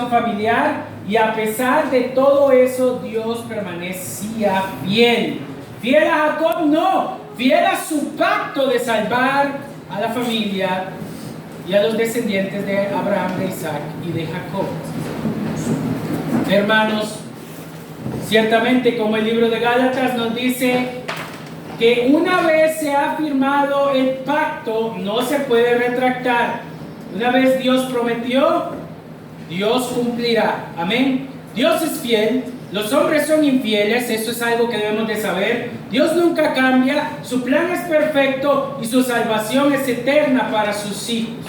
familiar, y a pesar de todo eso, Dios permanecía fiel. Fiel a Jacob, no, fiel a su pacto de salvar a la familia y a los descendientes de Abraham, de Isaac y de Jacob. Hermanos, ciertamente, como el libro de Gálatas nos dice, que una vez se ha firmado el pacto, no se puede retractar. Una vez Dios prometió, Dios cumplirá. Amén. Dios es fiel, los hombres son infieles, eso es algo que debemos de saber. Dios nunca cambia, su plan es perfecto y su salvación es eterna para sus hijos.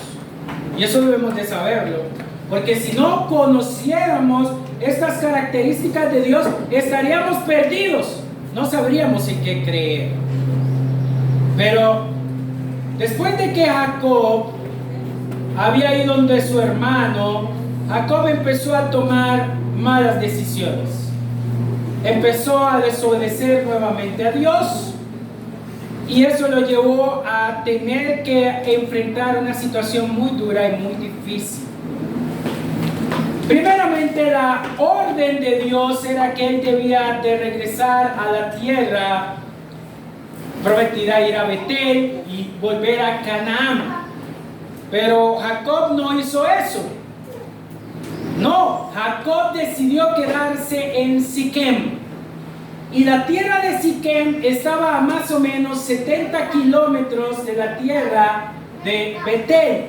Y eso debemos de saberlo, porque si no conociéramos estas características de Dios, estaríamos perdidos, no sabríamos en qué creer. Pero después de que Jacob había ido donde su hermano, Jacob empezó a tomar malas decisiones. Empezó a desobedecer nuevamente a Dios, y eso lo llevó a tener que enfrentar una situación muy dura y muy difícil. Primeramente, la orden de Dios era que él debía de regresar a la tierra prometida, ir a Betel y volver a Canaán. Pero Jacob no hizo eso. No, Jacob decidió quedarse en Siquem. Y la tierra de Siquem estaba a más o menos 70 kilómetros de la tierra de Betel.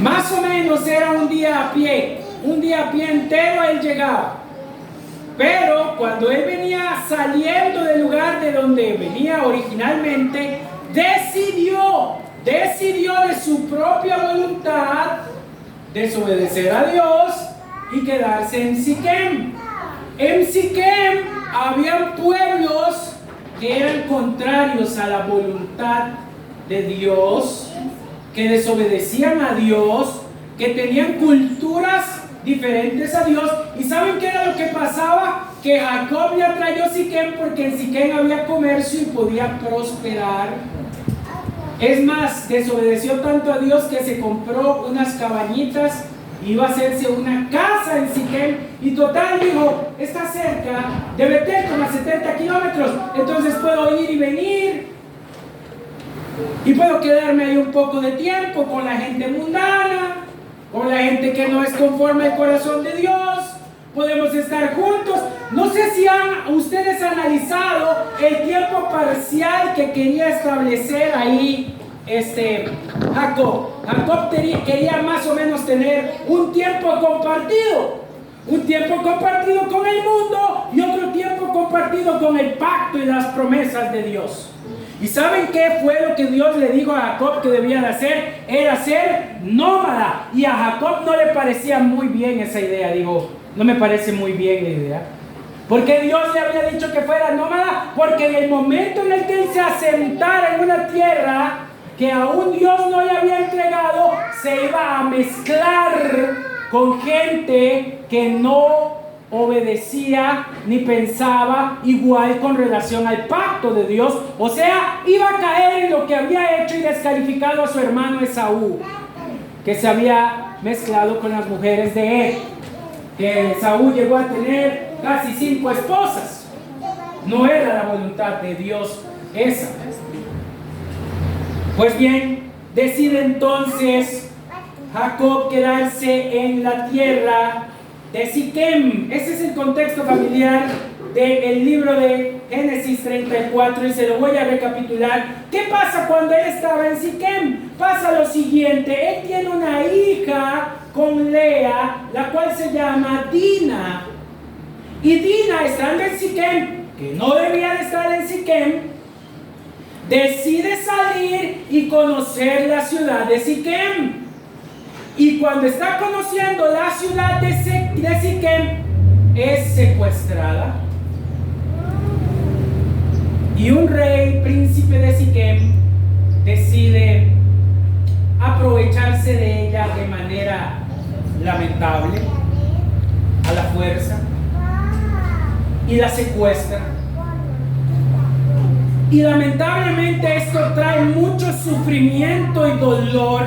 Más o menos era un día a pie entero él llegaba. Pero cuando él venía saliendo del lugar de donde venía originalmente, decidió de su propia voluntad desobedecer a Dios y quedarse en Siquem. En Siquem habían pueblos que eran contrarios a la voluntad de Dios, que desobedecían a Dios, que tenían culturas diferentes a Dios. ¿Y saben qué era lo que pasaba? Que Jacob le atrayó Siquem porque en Siquem había comercio y podía prosperar. Es más, desobedeció tanto a Dios que se compró unas cabañitas, iba a hacerse una casa en Siquem, y total dijo, está cerca de Betel, como a 70 kilómetros, entonces puedo ir y venir, y puedo quedarme ahí un poco de tiempo con la gente mundana, con la gente que no es conforme al corazón de Dios. Podemos estar juntos. No sé si han ustedes analizado el tiempo parcial que quería establecer ahí Jacob. Jacob quería más o menos tener un tiempo compartido. Un tiempo compartido con el mundo y otro tiempo compartido con el pacto y las promesas de Dios. ¿Y saben qué fue lo que Dios le dijo a Jacob que debía de hacer? Era ser nómada. Y a Jacob no le parecía muy bien esa idea. Digo, no me parece muy bien la idea. Porque Dios le había dicho que fuera nómada, porque en el momento en el que él se asentara en una tierra que aún Dios no le había entregado, se iba a mezclar con gente que no obedecía ni pensaba igual con relación al pacto de Dios. O sea, iba a caer en lo que había hecho y descalificado a su hermano Esaú, que se había mezclado con las mujeres de él. Que Esaú llegó a tener casi 5 esposas. No era la voluntad de Dios esa. Pues bien, decide entonces Jacob quedarse en la tierra de Siquem. Ese es el contexto familiar del libro de Génesis 34, y se lo voy a recapitular. ¿Qué pasa cuando él estaba en Siquem? Pasa lo siguiente: él tiene una hija con Lea, la cual se llama Dina. Y Dina, estando en Siquem, que no debía de estar en Siquem, decide salir y conocer la ciudad de Siquem. Y cuando está conociendo la ciudad de Siquem, es secuestrada. Y un rey, príncipe de Siquem, decide aprovecharse de ella de manera lamentable, a la fuerza, y la secuestra. Y lamentablemente esto trae mucho sufrimiento y dolor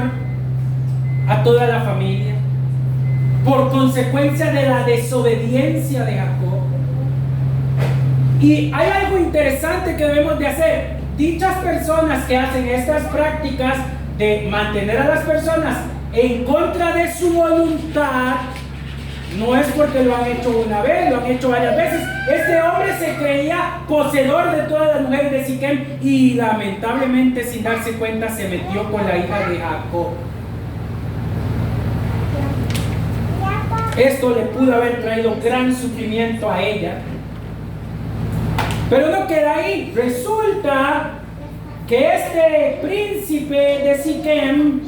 a toda la familia. por consecuencia de la desobediencia de Jacob. Y hay algo interesante que debemos de hacer. Dichas personas que hacen estas prácticas de mantener a las personas en contra de su voluntad, no es porque lo han hecho una vez, lo han hecho varias veces. Este hombre se creía poseedor de todas las mujeres de Siquem y lamentablemente, sin darse cuenta, se metió con la hija de Jacob. Esto le pudo haber traído gran sufrimiento a ella. Pero no queda ahí. Resulta que este príncipe de Siquem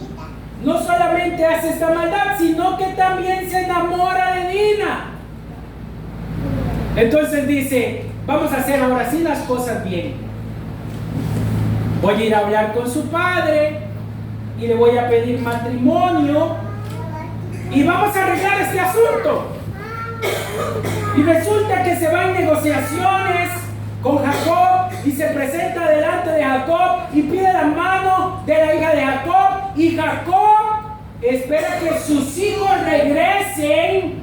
no solamente hace esta maldad, sino que también se enamora de Dina. Entonces dice: vamos a hacer ahora sí las cosas bien. Voy a ir a hablar con su padre y le voy a pedir matrimonio y vamos a arreglar este asunto. Y resulta que se va en negociaciones con Jacob y se presenta delante de Jacob y pide la mano de la hija de Jacob, y Jacob espera que sus hijos regresen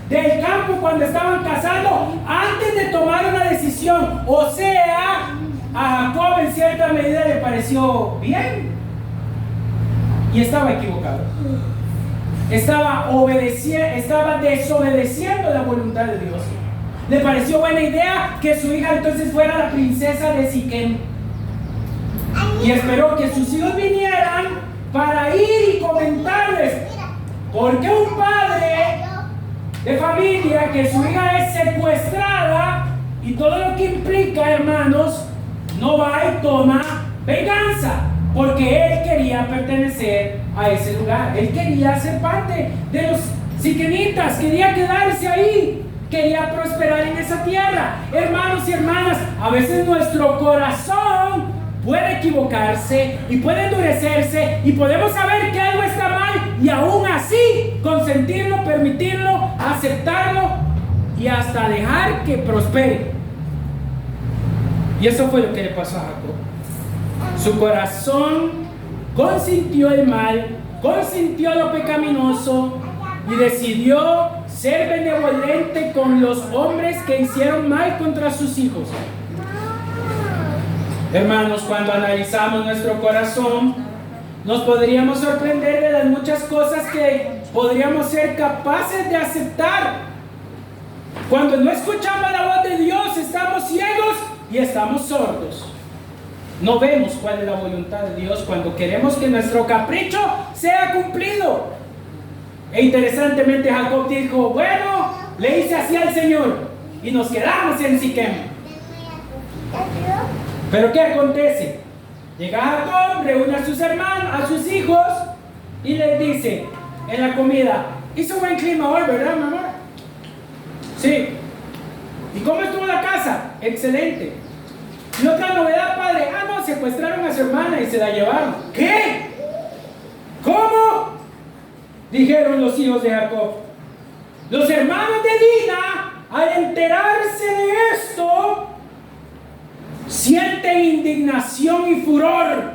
del campo cuando estaban cazando antes de tomar una decisión. O sea, a Jacob en cierta medida le pareció bien y estaba equivocado. Estaba desobedeciendo la voluntad de Dios. Le pareció buena idea que su hija entonces fuera la princesa de Siquem, y esperó que sus hijos vinieran para ir y comentarles: ¿por qué un padre de familia, que su hija es secuestrada y todo lo que implica, hermanos, no va y toma venganza? Porque él quería pertenecer a ese lugar, él quería ser parte de los siquemitas, quería quedarse ahí, quería prosperar en esa tierra. Hermanos y hermanas, a veces nuestro corazón puede equivocarse y puede endurecerse y podemos saber que algo está mal y aún así consentirlo, permitirlo, aceptarlo y hasta dejar que prospere. Y eso fue lo que le pasó a Jacob. Su corazón consintió el mal, consintió lo pecaminoso y decidió ser benevolente con los hombres que hicieron mal contra sus hijos. Hermanos, cuando analizamos nuestro corazón, nos podríamos sorprender de las muchas cosas que podríamos ser capaces de aceptar. Cuando no escuchamos la voz de Dios, estamos ciegos y estamos sordos. No vemos cuál es la voluntad de Dios cuando queremos que nuestro capricho sea cumplido. E interesantemente Jacob dijo: bueno, le hice así al Señor y nos quedamos en Siquem. Pero ¿qué acontece? Llega Jacob, reúne a sus hermanos, a sus hijos, y les dice en la comida: hizo buen clima hoy, ¿verdad, mamá? Sí. ¿Y cómo estuvo la casa? Excelente. ¿Y otra novedad, padre? Ah, no, secuestraron a su hermana y se la llevaron. ¿Qué? ¿Cómo? Dijeron los hijos de Jacob. Los hermanos de Dina, al enterarse de esto, sienten indignación y furor.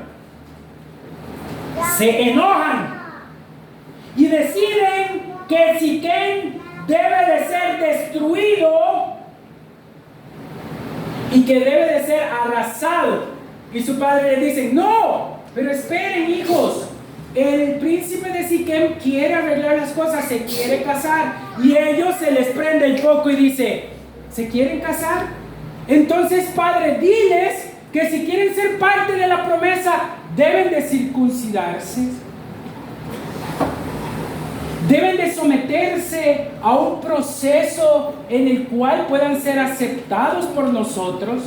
Se enojan y deciden que Siquem debe de ser destruido y que debe de ser arrasado. Y su padre le dice: no, pero esperen, hijos, el príncipe de Siquem quiere arreglar las cosas, se quiere casar. Y ellos se les prende el foco y dice: ¿se quieren casar? Entonces, padre, diles que si quieren ser parte de la promesa, deben de circuncidarse, deben de someterse a un proceso en el cual puedan ser aceptados por nosotros.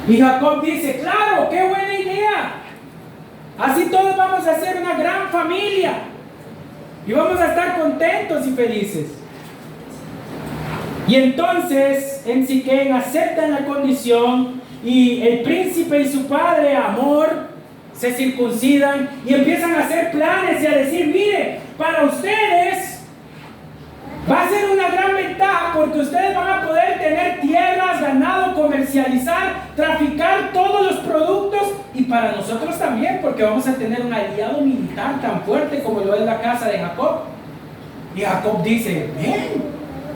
Y Jacob dice: claro, qué buena idea. Así todos vamos a ser una gran familia y vamos a estar contentos y felices. Y entonces en Siquem aceptan la condición y el príncipe y su padre, Amor, se circuncidan y empiezan a hacer planes y a decir: mire, para ustedes va a ser una gran ventaja porque ustedes van a poder tener tierras, ganado, comercializar, traficar todos los productos, y para nosotros también, porque vamos a tener un aliado militar tan fuerte como lo es la casa de Jacob. Y Jacob dice, bien,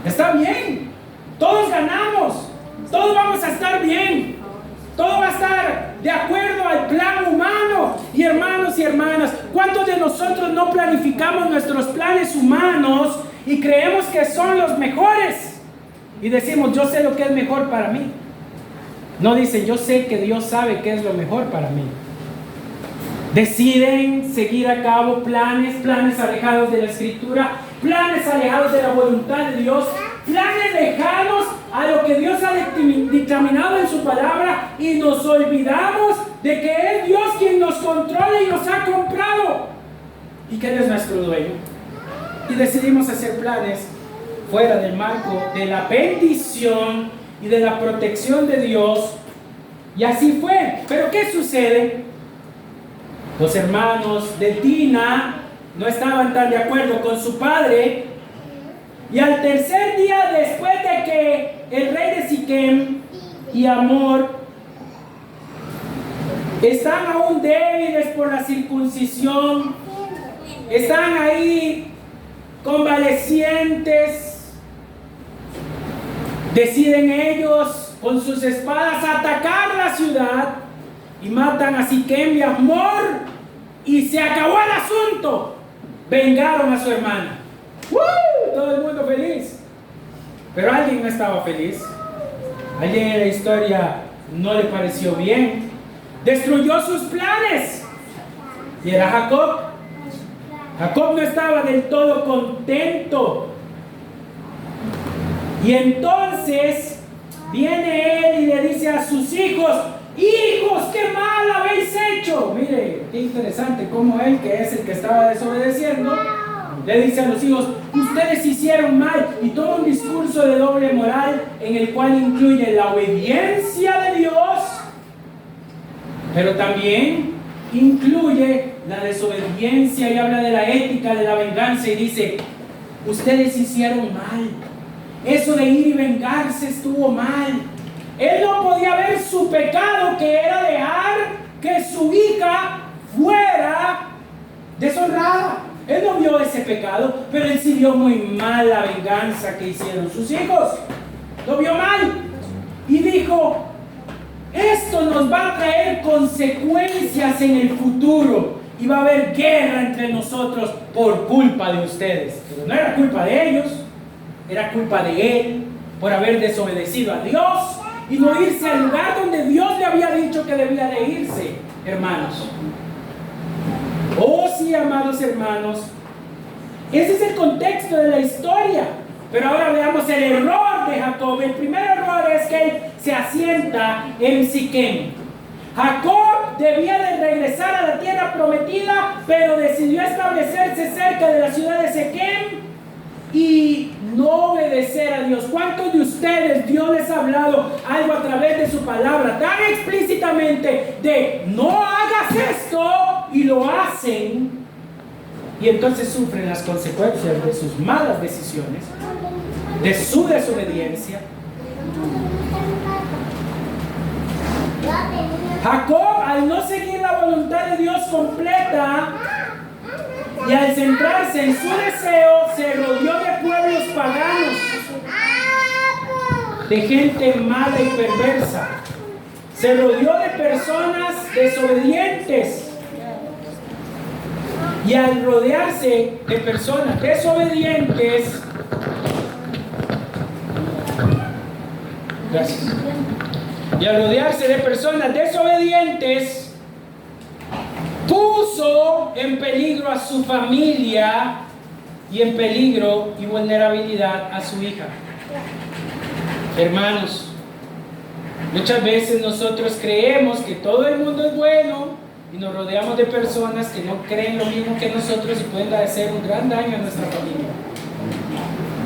está bien, todos ganamos, todos vamos a estar bien, todo va a estar de acuerdo al plan humano. Y hermanos y hermanas, ¿cuántos de nosotros no planificamos nuestros planes humanos y creemos que son los mejores? Y decimos, yo sé lo que es mejor para mí. No dicen, yo sé que Dios sabe qué es lo mejor para mí. Deciden seguir a cabo planes alejados de la Escritura, planes alejados de la voluntad de Dios, planes lejanos a lo que Dios ha dictaminado en su palabra, y nos olvidamos de que es Dios quien nos controla y nos ha comprado y que Él es nuestro dueño. Y decidimos hacer planes fuera del marco de la bendición y de la protección de Dios. Y así fue. Pero ¿qué sucede? Los hermanos de Dina no estaban tan de acuerdo con su padre, y al tercer día, después de que el rey de Siquem y Hamor están aún débiles por la circuncisión, están ahí convalecientes, deciden ellos con sus espadas atacar la ciudad y matan a Siquem y a Hamor, y se acabó el asunto. Vengaron a su hermana. Todo el mundo feliz. Pero alguien no estaba feliz. Alguien en la historia no le pareció bien. Destruyó sus planes. Y era Jacob. Jacob no estaba del todo contento. Y entonces viene él y le dice a sus hijos: hijos, qué mal habéis hecho. Mire, qué interesante cómo él, que es el que estaba desobedeciendo, le dice a los hijos: ustedes hicieron mal. Y todo un discurso de doble moral en el cual incluye la obediencia de Dios, pero también incluye la desobediencia, y habla de la ética de la venganza y dice: ustedes hicieron mal. Eso de ir y vengarse estuvo mal. Él no podía ver su pecado, que era dejar que su hija fuera deshonrada. Él no vio ese pecado, pero él sí vio muy mal la venganza que hicieron sus hijos. Lo vio mal. Y dijo: esto nos va a traer consecuencias en el futuro, y va a haber guerra entre nosotros por culpa de ustedes. Pero no era culpa de ellos, era culpa de él por haber desobedecido a Dios y no irse al lugar donde Dios le había dicho que debía de irse, hermanos. Oh sí, amados hermanos, ese es el contexto de la historia. Pero ahora veamos el error de Jacob. El primer error es que él se asienta en Siquem. Jacob debía de regresar a la tierra prometida, pero decidió establecerse cerca de la ciudad de Siquem y no obedecer a Dios. ¿Cuántos de ustedes Dios les ha hablado algo a través de su palabra tan explícitamente de no hagas esto, y lo hacen, y entonces sufren las consecuencias de sus malas decisiones, de su desobediencia? Jacob, al no seguir la voluntad de Dios completa y al centrarse en su deseo, se rodeó de pueblos paganos, de gente mala y perversa. Se rodeó de personas desobedientes. Y al rodearse de personas desobedientes, gracias. Y al rodearse de personas desobedientes, puso en peligro a su familia y en peligro y vulnerabilidad a su hija. Hermanos, muchas veces nosotros creemos que todo el mundo es bueno y nos rodeamos de personas que no creen lo mismo que nosotros y pueden hacer un gran daño a nuestra familia.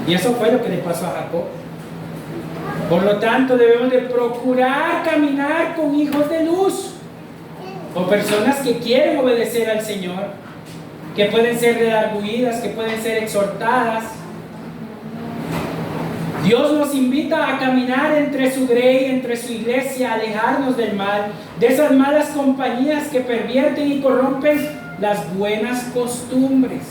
Y eso fue lo que le pasó a Jacob. Por lo tanto, debemos de procurar caminar con hijos de luz, con personas que quieren obedecer al Señor, que pueden ser redarguidas, que pueden ser exhortadas. Dios nos invita a caminar entre su grey, entre su iglesia, a alejarnos del mal, de esas malas compañías que pervierten y corrompen las buenas costumbres.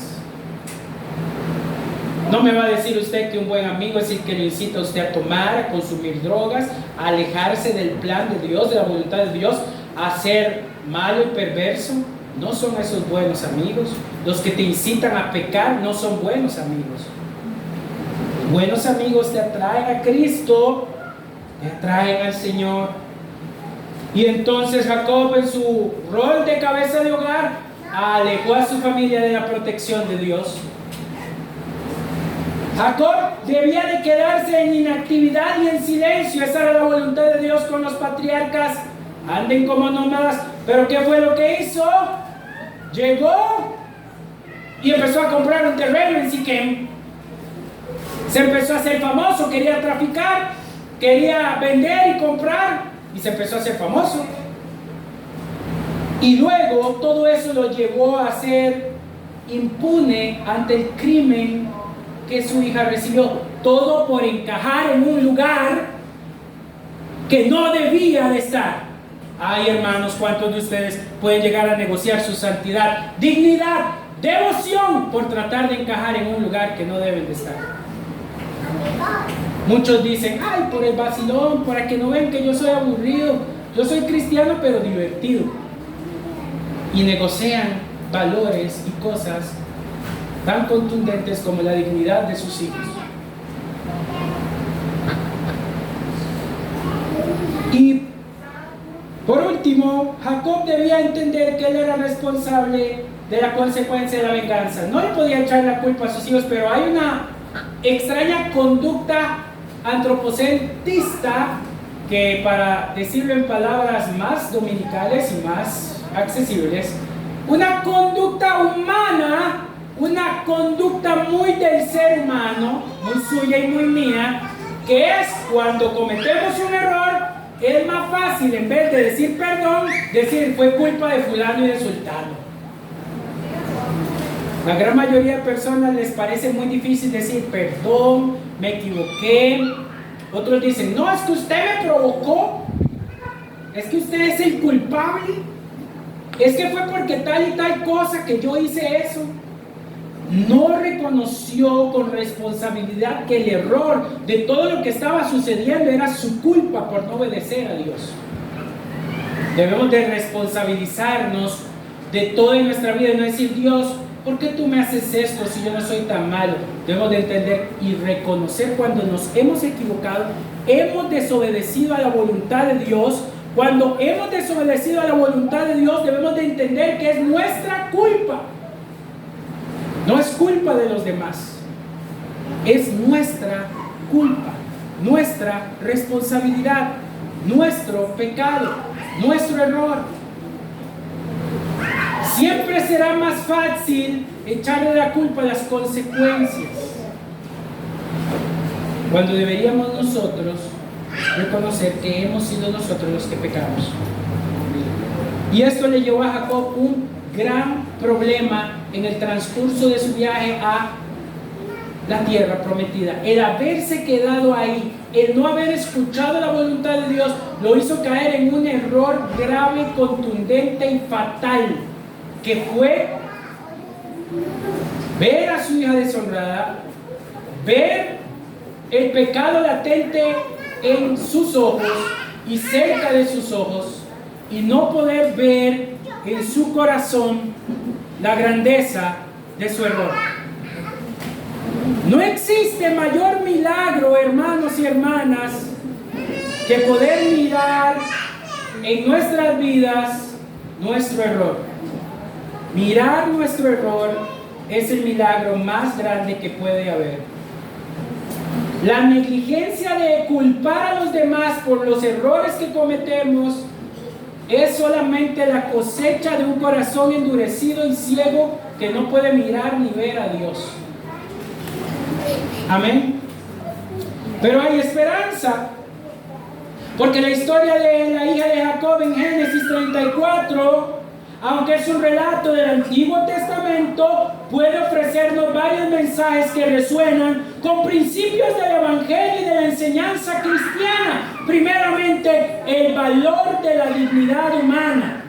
No me va a decir usted que un buen amigo es el que lo incita a usted a tomar, a consumir drogas, a alejarse del plan de Dios, de la voluntad de Dios, a ser malo y perverso. No son esos buenos amigos. Los que te incitan a pecar no son buenos amigos. Buenos amigos te atraen a Cristo, te atraen al Señor. Y entonces Jacob, en su rol de cabeza de hogar, alejó a su familia de la protección de Dios. Jacob debía de quedarse en inactividad y en silencio. Esa era la voluntad de Dios con los patriarcas. Anden como nómadas. Pero ¿qué fue lo que hizo? Llegó y empezó a comprar un terreno en Siquem. Se empezó a hacer famoso, quería traficar, quería vender y comprar, y se empezó a hacer famoso. Y luego todo eso lo llevó a ser impune ante el crimen que su hija recibió. Todo por encajar en un lugar que no debía de estar. Ay, hermanos, ¿cuántos de ustedes pueden llegar a negociar su santidad, dignidad, devoción por tratar de encajar en un lugar que no deben de estar? Muchos dicen, ay, por el vacilón, para que no vean que yo soy aburrido, yo soy cristiano pero divertido. Y negocian valores y cosas tan contundentes como la dignidad de sus hijos. Y por último, Jacob debía entender que él era responsable de la consecuencia de la venganza. No le podía echar la culpa a sus hijos, pero hay una extraña conducta antropocentrista que, para decirlo en palabras más dominicales y más accesibles, una conducta humana, una conducta muy del ser humano, muy suya y muy mía, que es cuando cometemos un error, es más fácil, en vez de decir perdón, decir fue culpa de fulano y de sultano. La gran mayoría de personas les parece muy difícil decir perdón, me equivoqué. Otros dicen, no, es que usted me provocó, es que usted es el culpable, es que fue porque tal y tal cosa que yo hice eso. No reconoció con responsabilidad que el error de todo lo que estaba sucediendo era su culpa por no obedecer a Dios. Debemos de responsabilizarnos de todo en nuestra vida y no decir, Dios, ¿por qué tú me haces esto si yo no soy tan malo? Debemos de entender y reconocer cuando nos hemos equivocado, hemos desobedecido a la voluntad de Dios. Cuando hemos desobedecido a la voluntad de Dios, debemos de entender que es nuestra culpa. No es culpa de los demás, es nuestra culpa, nuestra responsabilidad, nuestro pecado, nuestro error. Siempre será más fácil echarle la culpa a las consecuencias, cuando deberíamos nosotros reconocer que hemos sido nosotros los que pecamos. Y esto le llevó a Jacob un gran problema en el transcurso de su viaje a la tierra prometida. El haberse quedado ahí, el no haber escuchado la voluntad de Dios, lo hizo caer en un error grave, contundente y fatal, que fue ver a su hija deshonrada, ver el pecado latente en sus ojos y cerca de sus ojos, y no poder ver en su corazón la grandeza de su error. No existe mayor milagro, hermanos y hermanas, que poder mirar en nuestras vidas nuestro error. Mirar nuestro error es el milagro más grande que puede haber. La negligencia de culpar a los demás por los errores que cometemos es solamente la cosecha de un corazón endurecido y ciego que no puede mirar ni ver a Dios. Amén. Pero hay esperanza, porque la historia de la hija de Jacob en Génesis 34, aunque es un relato del Antiguo Testamento, puede ofrecernos varios mensajes que resuenan con principios del Evangelio y de la enseñanza cristiana. Primeramente, el valor de la dignidad humana.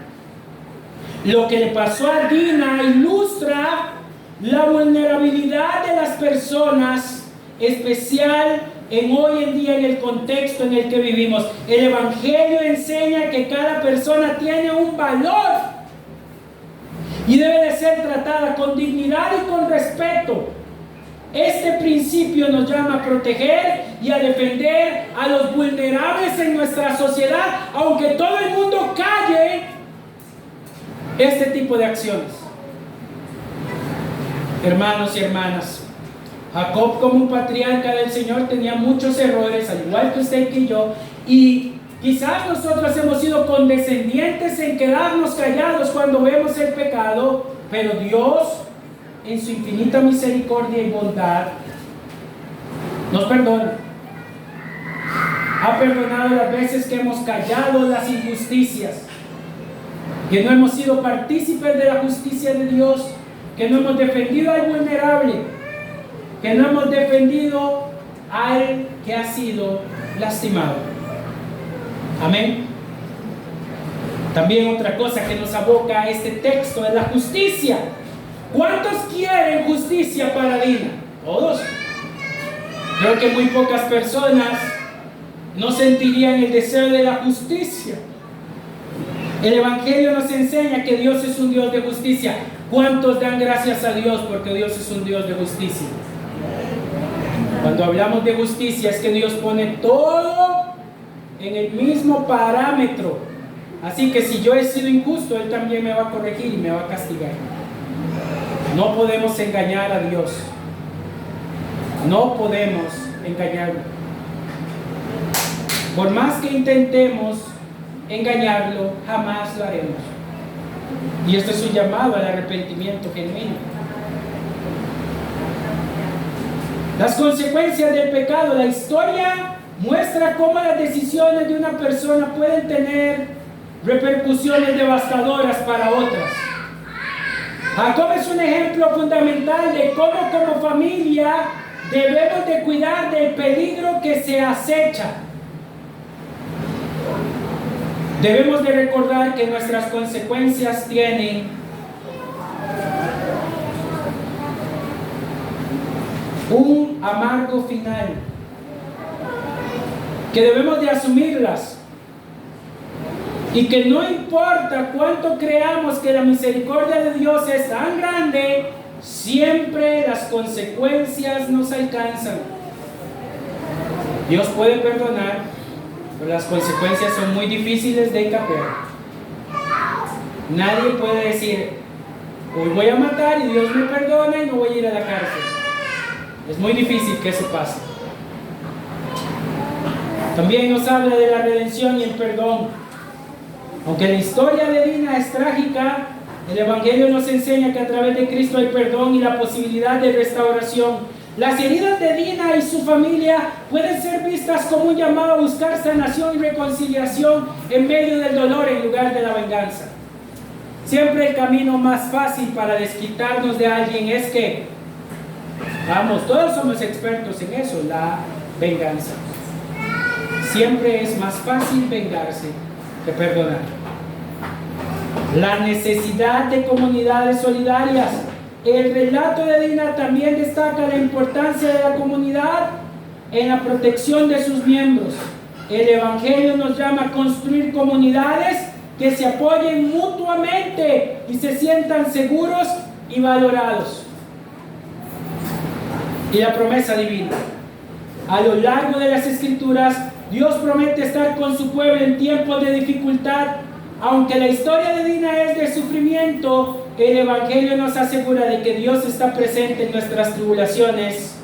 Lo que le pasó a Dina ilustra la vulnerabilidad de las personas, especial hoy en día en el contexto en el que vivimos. El Evangelio enseña que cada persona tiene un valor y debe de ser tratada con dignidad y con respeto. Este principio nos llama a proteger y a defender a los vulnerables en nuestra sociedad, aunque todo el mundo calle este tipo de acciones. Hermanos y hermanas, Jacob, como un patriarca del Señor, tenía muchos errores, al igual que usted y yo, y quizás nosotros hemos sido condescendientes en quedarnos callados cuando vemos el pecado, pero Dios, en su infinita misericordia y bondad, nos perdona. Ha perdonado las veces que hemos callado las injusticias, que no hemos sido partícipes de la justicia de Dios, que no hemos defendido al vulnerable, que no hemos defendido al que ha sido lastimado. Amén. También otra cosa que nos aboca a este texto es la justicia. ¿Cuántos quieren justicia para Dina? Todos. Creo que muy pocas personas no sentirían el deseo de la justicia. El Evangelio nos enseña que Dios es un Dios de justicia. ¿Cuántos dan gracias a Dios porque Dios es un Dios de justicia? Cuando hablamos de justicia es que Dios pone todo en el mismo parámetro. Así que si yo he sido injusto, Él también me va a corregir y me va a castigar. No podemos engañar a Dios. No podemos engañarlo. Por más que intentemos engañarlo, jamás lo haremos. Y esto es un llamado al arrepentimiento genuino. Las consecuencias del pecado. La historia muestra cómo las decisiones de una persona pueden tener repercusiones devastadoras para otras. Jacob es un ejemplo fundamental de cómo como familia debemos de cuidar del peligro que se acecha. Debemos de recordar que nuestras consecuencias tienen un amargo final, que debemos de asumirlas y que no importa cuánto creamos que la misericordia de Dios es tan grande, siempre las consecuencias nos alcanzan. Dios puede perdonar, pero las consecuencias son muy difíciles de capear. Nadie puede decir, hoy voy a matar y Dios me perdona y no voy a ir a la cárcel. Es muy difícil que eso pase. También nos habla de la redención y el perdón. Aunque la historia de Dina es trágica, el Evangelio nos enseña que a través de Cristo hay perdón y la posibilidad de restauración. Las heridas de Dina y su familia pueden ser vistas como un llamado a buscar sanación y reconciliación en medio del dolor en lugar de la venganza. Siempre el camino más fácil para desquitarnos de alguien es que, vamos, todos somos expertos en eso, la venganza. Siempre es más fácil vengarse que perdonar. La necesidad de comunidades solidarias. El relato de Dina también destaca la importancia de la comunidad en la protección de sus miembros. El Evangelio nos llama a construir comunidades que se apoyen mutuamente y se sientan seguros y valorados. Y la promesa divina. A lo largo de las Escrituras, Dios promete estar con su pueblo en tiempos de dificultad. Aunque la historia de Dina es de sufrimiento, el Evangelio nos asegura de que Dios está presente en nuestras tribulaciones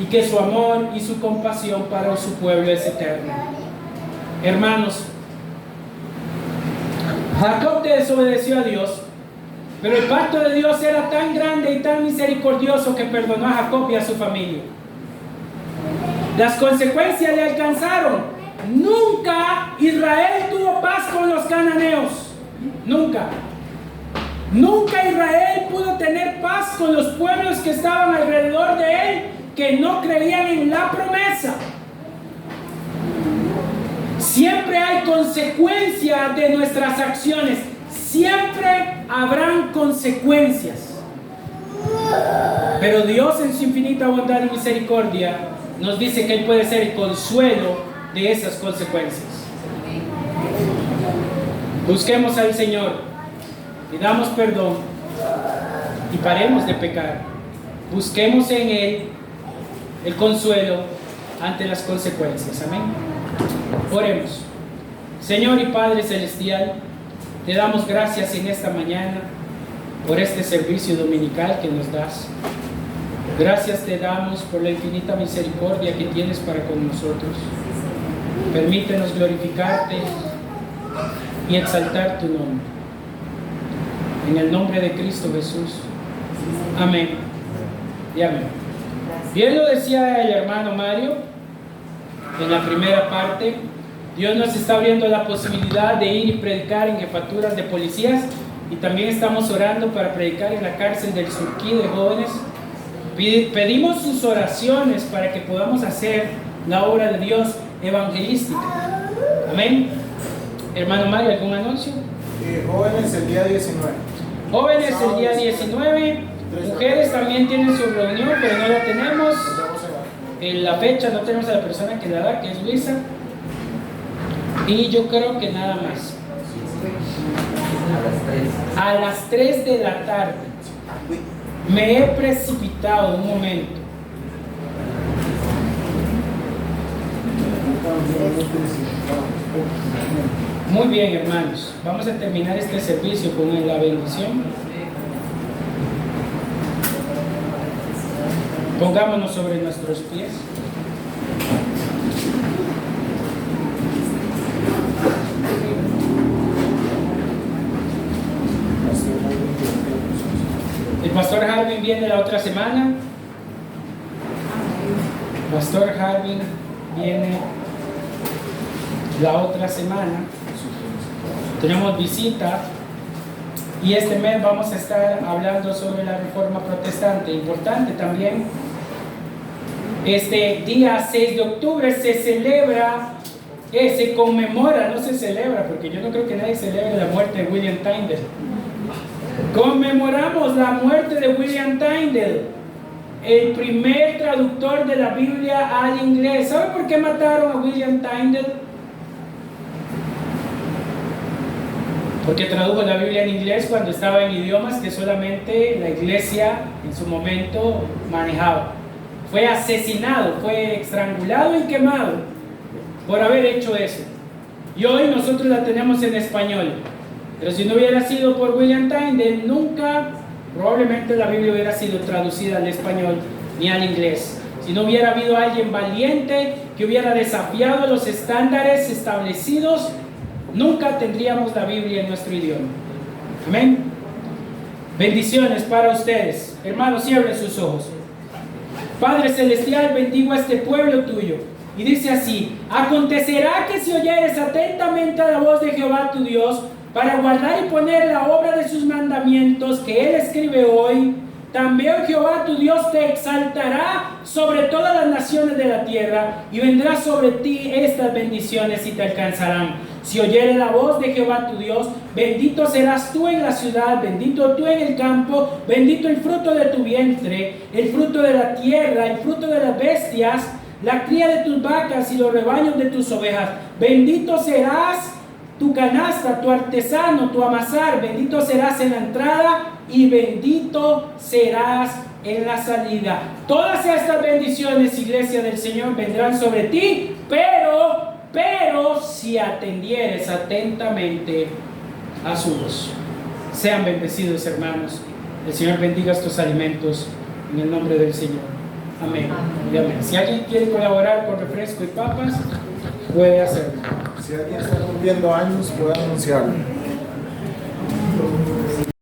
y que su amor y su compasión para su pueblo es eterno. Hermanos, Jacob desobedeció a Dios, pero el pacto de Dios era tan grande y tan misericordioso que perdonó a Jacob y a su familia. Las consecuencias le alcanzaron. Nunca Israel tuvo paz con los cananeos. Nunca. Nunca Israel pudo tener paz con los pueblos que estaban alrededor de él, que no creían en la promesa. Siempre hay consecuencias de nuestras acciones. Siempre habrán consecuencias. Pero Dios en su infinita bondad y misericordia nos dice que Él puede ser el consuelo de esas consecuencias. Busquemos al Señor, pidamos perdón y paremos de pecar. Busquemos en Él el consuelo ante las consecuencias. Amén. Oremos. Señor y Padre Celestial, te damos gracias en esta mañana por este servicio dominical que nos das. Gracias te damos por la infinita misericordia que tienes para con nosotros. Permítenos glorificarte y exaltar tu nombre. En el nombre de Cristo Jesús. Amén y amén. Bien lo decía el hermano Mario en la primera parte. Dios nos está abriendo la posibilidad de ir y predicar en jefaturas de policías, y también estamos orando para predicar en la cárcel del Surquí de jóvenes. Pedimos sus oraciones para que podamos hacer la obra de Dios evangelística. Amén. Hermano Mario, ¿algún anuncio? Jóvenes el día 19. Jóvenes el día 19. Mujeres también tienen su reunión, pero no la tenemos. En la fecha no tenemos a la persona que la da, que es Luisa. Y yo creo que nada más. A las 3 de la tarde. Me he precipitado un momento. Muy bien, hermanos. Vamos a terminar este servicio con la bendición. Pongámonos sobre nuestros pies. El pastor Harvin viene la otra semana. Pastor Harvin viene la otra semana. Tenemos visita. Y este mes vamos a estar hablando sobre la Reforma Protestante. Importante también. Este día 6 de octubre se celebra, se conmemora, no se celebra, porque yo no creo que nadie celebre la muerte de William Tyndale. Conmemoramos la muerte de William Tyndale, el primer traductor de la Biblia al inglés. ¿Sabe por qué mataron a William Tyndale? Porque tradujo la Biblia en inglés cuando estaba en idiomas que solamente la iglesia en su momento manejaba. Fue asesinado, fue estrangulado y quemado por haber hecho eso. Y hoy nosotros la tenemos en español. Pero si no hubiera sido por William Tyndale, nunca, probablemente la Biblia hubiera sido traducida al español ni al inglés. Si no hubiera habido alguien valiente que hubiera desafiado los estándares establecidos, nunca tendríamos la Biblia en nuestro idioma. Amén. Bendiciones para ustedes. Hermanos, cierren sus ojos. Padre Celestial, bendigo a este pueblo tuyo. Y dice así: acontecerá que si oyeres atentamente a la voz de Jehová tu Dios, para guardar y poner la obra de sus mandamientos que Él escribe hoy, también Jehová tu Dios te exaltará sobre todas las naciones de la tierra, y vendrá sobre ti estas bendiciones y te alcanzarán. Si oyeres la voz de Jehová tu Dios, bendito serás tú en la ciudad, bendito tú en el campo, bendito el fruto de tu vientre, el fruto de la tierra, el fruto de las bestias, la cría de tus vacas y los rebaños de tus ovejas. Bendito serás tu canasta, tu artesano, tu amasar, bendito serás en la entrada y bendito serás en la salida. Todas estas bendiciones, iglesia del Señor, vendrán sobre ti, pero si atendieres atentamente a su voz. Sean bendecidos, hermanos. El Señor bendiga estos alimentos en el nombre del Señor. Amén. Y amén. Si alguien quiere colaborar con refresco y papas, puede hacerlo. Si alguien está cumpliendo años, puede anunciarlo.